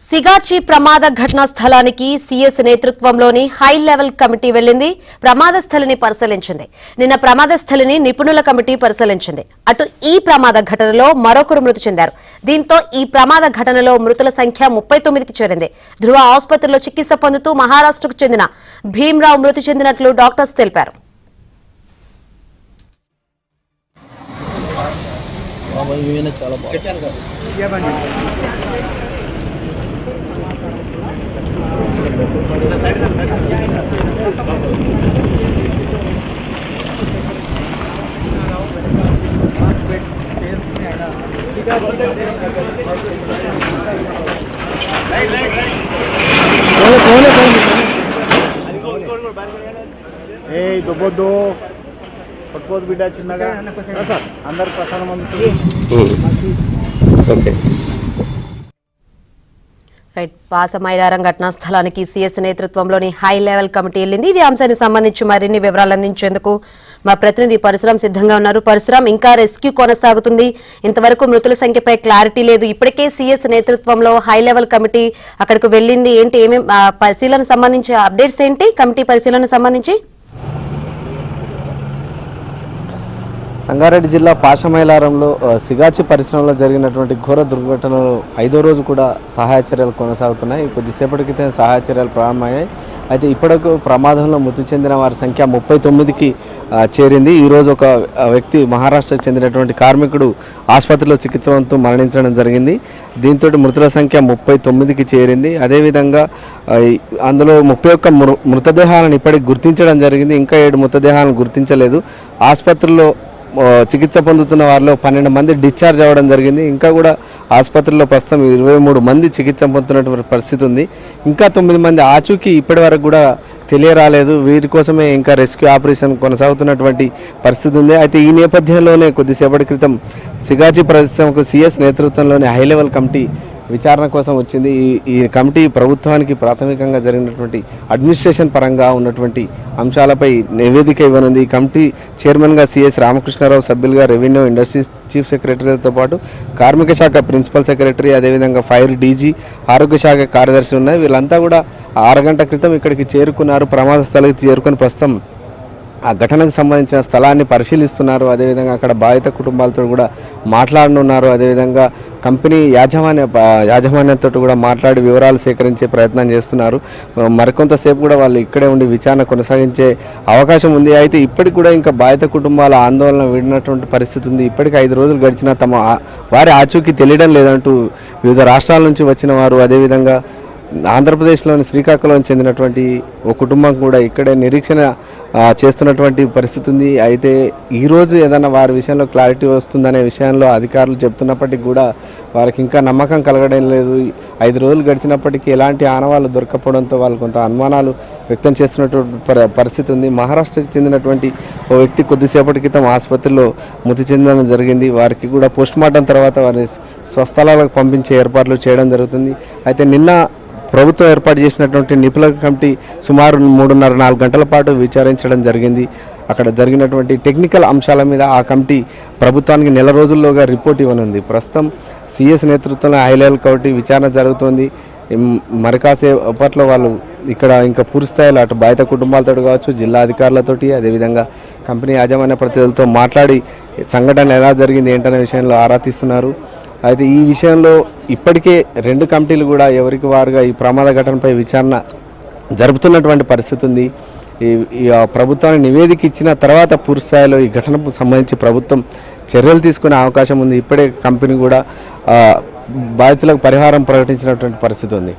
సిగాచి ప్రమాద ఘటనా స్థలానికి సీఎస్ నేతృత్వంలోని హై లెవెల్ కమిటీ వెళ్లింది. ప్రమాద స్థలిని పరిశీలించింది. నిన్న ప్రమాద స్థలిని నిపుణుల కమిటీ పరిశీలించింది. అటు ఈ ప్రమాద ఘటనలో మరొకరు మృతి చెందారు. దీంతో ఈ ప్రమాద ఘటనలో మృతుల సంఖ్య 39కి చేరింది. ధృవ ఆసుపత్రిలో చికిత్స పొందుతూ మహారాష్ట్రకు చెందిన భీమ్రావు మృతి చెందినట్లు డాక్టర్స్ తెలిపారు. దుబ్బొద్దు పట్టుకోదు బిడ్డ చిన్నగా సార్ అందరు ప్రసాదం పాసమైలారం ఘటనా స్థలానికి సీఎస్ నేతృత్వంలోని హై లెవెల్ కమిటీ వెళ్లింది. ఇది అంశానికి సంబంధించి మరిన్ని వివరాలు అందించేందుకు మా ప్రతినిధి పరశురాం సిద్ధంగా ఉన్నారు. పరశురాం, ఇంకా రెస్క్యూ కొనసాగుతుంది. ఇంతవరకు మృతుల సంఖ్యపై క్లారిటీ లేదు. ఇప్పటికే సీఎస్ నేతృత్వంలో హై లెవెల్ కమిటీ అక్కడికి వెళ్లింది. ఏంటి ఏమేమి పరిశీలన సంబంధించి అప్డేట్స్ ఏంటి? కమిటీ పరిశీలన సంబంధించి సంగారెడ్డి జిల్లా పాషమైలారంలో సిగాచి పరిశ్రమలో జరిగినటువంటి ఘోర దుర్ఘటనలో 5వ రోజు కూడా సహాయ చర్యలు కొనసాగుతున్నాయి. కొద్దిసేపటి క్రితం సహాయ చర్యలు ప్రారంభమయ్యాయి. అయితే ఇప్పటికు ప్రమాదంలో మృతి చెందిన వారి సంఖ్య 39కి చేరింది. ఈరోజు ఒక వ్యక్తి మహారాష్ట్రకు చెందినటువంటి కార్మికుడు ఆసుపత్రిలో చికిత్స పొందుతూ మరణించడం జరిగింది. దీంతో మృతుల సంఖ్య 39కి చేరింది. అదేవిధంగా అందులో 31 మృతదేహాలను ఇప్పటికి గుర్తించడం జరిగింది. ఇంకా 7 మృతదేహాలను గుర్తించలేదు. ఆసుపత్రిలో చికిత్స పొందుతున్న వారిలో 12 మంది డిశ్చార్జ్ అవ్వడం జరిగింది. ఇంకా కూడా ఆసుపత్రిలో ప్రస్తుతం 23 మంది చికిత్స పొందుతున్నటువంటి పరిస్థితి ఉంది. ఇంకా 9 మంది ఆచూకీ ఇప్పటి వరకు కూడా తెలియరాలేదు. వీరి కోసమే ఇంకా రెస్క్యూ ఆపరేషన్ కొనసాగుతున్నటువంటి పరిస్థితి ఉంది. అయితే ఈ నేపథ్యంలోనే కొద్దిసేపటి క్రితం సిగాచి పరిశ్రమకు సీఎస్ నేతృత్వంలోని హై లెవెల్ కమిటీ విచారణ కోసం వచ్చింది. ఈ కమిటీ ప్రభుత్వానికి ప్రాథమికంగా జరిగినటువంటి అడ్మినిస్ట్రేషన్ పరంగా ఉన్నటువంటి అంశాలపై నివేదిక ఇవ్వనుంది. ఈ కమిటీ చైర్మన్గా సిఎస్ రామకృష్ణారావు, సభ్యులుగా రెవెన్యూ ఇండస్ట్రీస్ చీఫ్ సెక్రటరీతో పాటు కార్మిక శాఖ ప్రిన్సిపల్ సెక్రటరీ, అదేవిధంగా ఫైర్ డీజీ, ఆరోగ్య శాఖ కార్యదర్శి ఉన్నాయి. వీళ్ళంతా కూడా 6 గంటల క్రితం ఇక్కడికి చేరుకున్నారు. ప్రమాద స్థలానికి చేరుకొని ప్రస్తుతం ఆ ఘటనకు సంబంధించిన స్థలాన్ని పరిశీలిస్తున్నారు. అదేవిధంగా అక్కడ బాధిత కుటుంబాలతో కూడా మాట్లాడనున్నారు. అదేవిధంగా కంపెనీ యాజమాన్యంతో కూడా మాట్లాడి వివరాలు సేకరించే ప్రయత్నం చేస్తున్నారు. మరికొంతసేపు కూడా వాళ్ళు ఇక్కడే ఉండి విచారణ కొనసాగించే అవకాశం ఉంది. అయితే ఇప్పటికి కూడా ఇంకా బాధిత కుటుంబాల ఆందోళన విడినటువంటి పరిస్థితి ఉంది. ఇప్పటికి 5 రోజులు గడిచినా వారి ఆచూకీ తెలియడం లేదంటూ వివిధ రాష్ట్రాల నుంచి వచ్చిన వారు, అదేవిధంగా ఆంధ్రప్రదేశ్లోని శ్రీకాకుళం చెందినటువంటి ఒక కుటుంబం కూడా ఇక్కడే నిరీక్షణ చేస్తున్నటువంటి పరిస్థితి ఉంది. అయితే ఈరోజు ఏదైనా వారి విషయంలో క్లారిటీ వస్తుందనే విషయంలో అధికారులు చెప్తున్నప్పటికీ కూడా వారికి ఇంకా నమ్మకం కలగడం లేదు. 5 రోజులు గడిచినప్పటికీ ఎలాంటి ఆనవాళ్ళు దొరకపోవడంతో వాళ్ళు కొంత అనుమానాలు వ్యక్తం చేస్తున్నటువంటి పరిస్థితి ఉంది. మహారాష్ట్రకు చెందినటువంటి ఓ వ్యక్తి కొద్దిసేపటి క్రితం ఆసుపత్రిలో మృతి చెందడం జరిగింది. వారికి కూడా పోస్టుమార్టం తర్వాత వారిని స్వస్థలాలకు పంపించే ఏర్పాట్లు చేయడం జరుగుతుంది. అయితే నిన్న ప్రభుత్వం ఏర్పాటు చేసినటువంటి నిపుణుల కమిటీ సుమారు 3.5-4 గంటల పాటు విచారించడం జరిగింది. అక్కడ జరిగినటువంటి టెక్నికల్ అంశాల మీద ఆ కమిటీ ప్రభుత్వానికి నెల రోజుల్లోగా రిపోర్ట్ ఇవ్వనుంది. ప్రస్తుతం సీఎస్ నేతృత్వంలో హై లెవెల్ కమిటీ విచారణ జరుగుతోంది. మరి కాసేపట్లో వాళ్ళు ఇక్కడ ఇంకా పూర్తిస్థాయిలో అటు బాధిత కుటుంబాలతో కావచ్చు, జిల్లా అధికారులతోటి, అదేవిధంగా కంపెనీ యాజమాన్య ప్రతినిధులతో మాట్లాడి సంఘటన ఎలా జరిగింది ఏంటనే విషయంలో ఆరా తీస్తున్నారు. అయితే ఈ విషయంలో ఇప్పటికే 2 కమిటీలు కూడా ఎవరికి వారుగా ఈ ప్రమాద ఘటనపై విచారణ జరుపుతున్నటువంటి పరిస్థితి ఉంది. ఈ ప్రభుత్వానికి నివేదిక ఇచ్చిన తర్వాత పూర్తి స్థాయిలో ఈ ఘటనకు సంబంధించి ప్రభుత్వం చర్యలు తీసుకునే అవకాశం ఉంది. ఇప్పుడే కంపెనీ కూడా బాధితులకు పరిహారం ప్రకటించినటువంటి పరిస్థితి ఉంది.